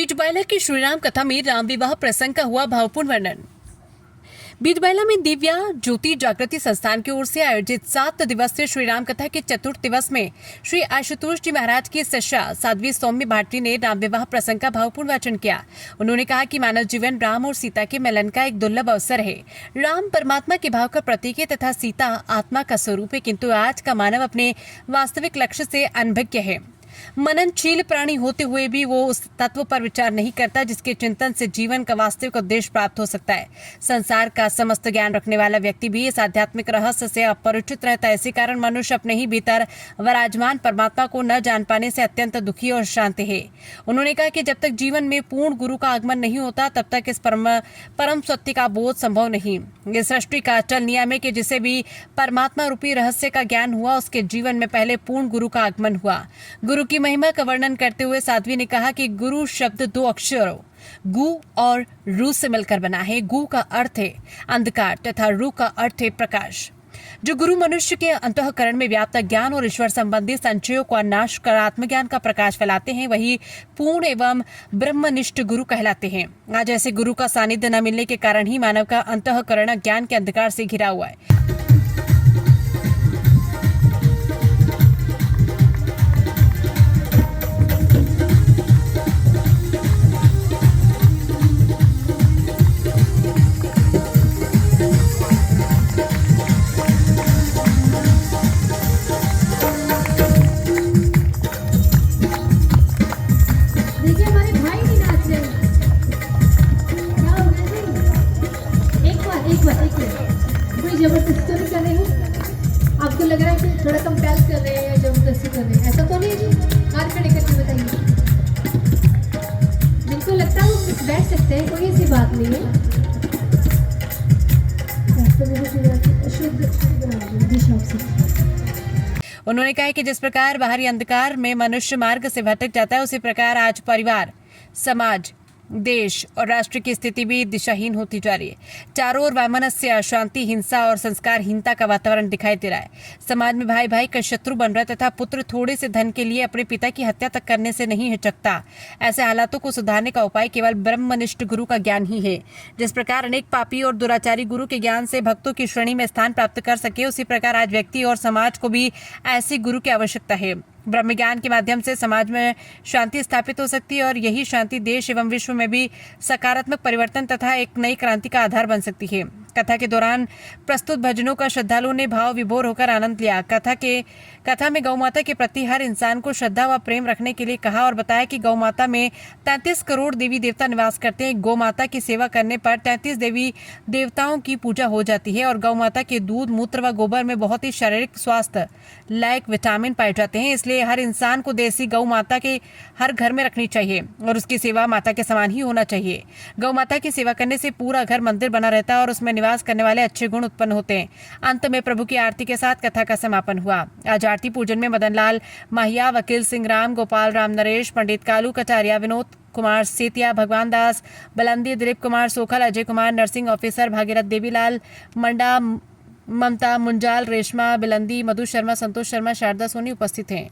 बीजबाइला की श्रीराम कथा में राम विवाह प्रसंग का हुआ भावपूर्ण वर्णन। बीजबाइला में दिव्या ज्योति जागृति संस्थान की ओर से आयोजित 7 दिवसीय श्रीराम कथा के चतुर्थ दिवस में श्री आशुतोष जी महाराज की शिष्या साध्वी सौम्य भाटी ने राम विवाह प्रसंग का भावपूर्ण वाचन किया। उन्होंने कहा कि मानव जीवन राम और सीता के मिलन का एक दुर्लभ अवसर है। राम परमात्मा के भाव का प्रतीक है तथा सीता आत्मा का स्वरूप है, किंतु आज का मानव अपने वास्तविक लक्ष्य से अनभिज्ञ है। मननशील प्राणी होते हुए भी वो उस तत्व पर विचार नहीं करता जिसके चिंतन से जीवन का वास्तविक उद्देश्य प्राप्त हो सकता है। संसार का समस्त ज्ञान रखने वाला व्यक्ति भी इस आध्यात्मिक रहस्य से अपरिचित रहता है। इसी कारण मनुष्य अपने ही भीतर विराजमान परमात्मा को न जान पाने से अत्यंत दुखी और शांत है। उन्होंने कहा कि जब तक जीवन में पूर्ण गुरु का आगमन नहीं होता तब तक इस परम सत्य का बोध संभव नहीं। ये सृष्टि का अचल नियम है कि जिसे भी परमात्मा रूपी रहस्य का ज्ञान हुआ उसके जीवन में पहले पूर्ण गुरु का आगमन हुआ। गुरु की महिमा का वर्णन करते हुए साध्वी ने कहा कि गुरु शब्द 2 अक्षरों गु और रू से मिलकर बना है। गु का अर्थ है अंधकार तथा रू का अर्थ है प्रकाश। जो गुरु मनुष्य के अंतःकरण में व्याप्त ज्ञान और ईश्वर संबंधी संचयों का नाश कर आत्मज्ञान का प्रकाश फैलाते हैं, वही पूर्ण एवं ब्रह्मनिष्ठ गुरु कहलाते हैं। आज ऐसे गुरु का सानिध्य न मिलने के कारण ही मानव का अंतःकरण ज्ञान के अंधकार से घिरा हुआ है। जबरदस्ती तो नहीं कर रहे हैं? आपको लग रहा है कि थोड़ा कंपेल कर रहे हैं या जबरदस्ती कर रहे हैं? ऐसा तो नहीं जी? हाथ खड़े करके बताइए। जिनको लगता है वो बैठ सकते हैं, कोई ऐसी बात नहीं है। उन्होंने कहा कि जिस प्रकार बाहरी अंधकार में मनुष्य मार्ग से भटक जाता है, उसी प्रकार आज परिवार, समाज, देश और राष्ट्र की स्थिति भी दिशाहीन होती जा रही है। चारों ओर वैमनस्य, अशांति, हिंसा और संस्कारहीनता का वातावरण दिखाई दे रहा है। समाज में भाई भाई का शत्रु बन रहा है तथा पुत्र थोड़े से धन के लिए अपने पिता की हत्या तक करने से नहीं हिचकता। ऐसे हालातों को सुधारने का उपाय केवल ब्रह्मनिष्ठ गुरु का ज्ञान ही है। जिस प्रकार अनेक पापी और दुराचारी गुरु के ज्ञान से भक्तों की श्रेणी में स्थान प्राप्त कर सके, उसी प्रकार आज व्यक्ति और समाज को भी ऐसे गुरु की आवश्यकता है। ब्रह्म ज्ञान के माध्यम से समाज में शांति स्थापित हो सकती है और यही शांति देश एवं विश्व में भी सकारात्मक परिवर्तन तथा एक नई क्रांति का आधार बन सकती है। कथा के दौरान प्रस्तुत भजनों का श्रद्धालुओं ने भाव विभोर होकर आनंद लिया। कथा में गौ माता के प्रति हर इंसान को श्रद्धा व प्रेम रखने के लिए कहा और बताया कि गौ माता में 33 करोड़ देवी देवता निवास करते हैं। गौ माता की सेवा करने पर 33 देवी देवताओं की पूजा हो जाती है और गौ माता के दूध, मूत्र व गोबर में बहुत ही शारीरिक स्वास्थ्य लायक विटामिन पाए जाते हैं। इसलिए हर इंसान को देसी गौ माता के हर घर में रखनी चाहिए और उसकी सेवा माता के समान ही होना चाहिए। गौ माता की सेवा करने से पूरा घर मंदिर बना रहता है और उसमें निवास करने वाले अच्छे गुण उत्पन्न होते हैं। अंत में प्रभु की आरती के साथ कथा का समापन हुआ। आज आरती पूजन में मदन लाल माहिया, वकील सिंह राम, गोपाल राम नरेश, पंडित कालू कटारिया, विनोद कुमार सेतिया, भगवान दास बलंदी, दिलीप कुमार सोखल, अजय कुमार नर्सिंग ऑफिसर, भागीरथ देवीलाल मंडा, ममता मुंजाल, रेशमा बिलंदी, मधु शर्मा, संतोष शर्मा, शारदा सोनी उपस्थित हैं।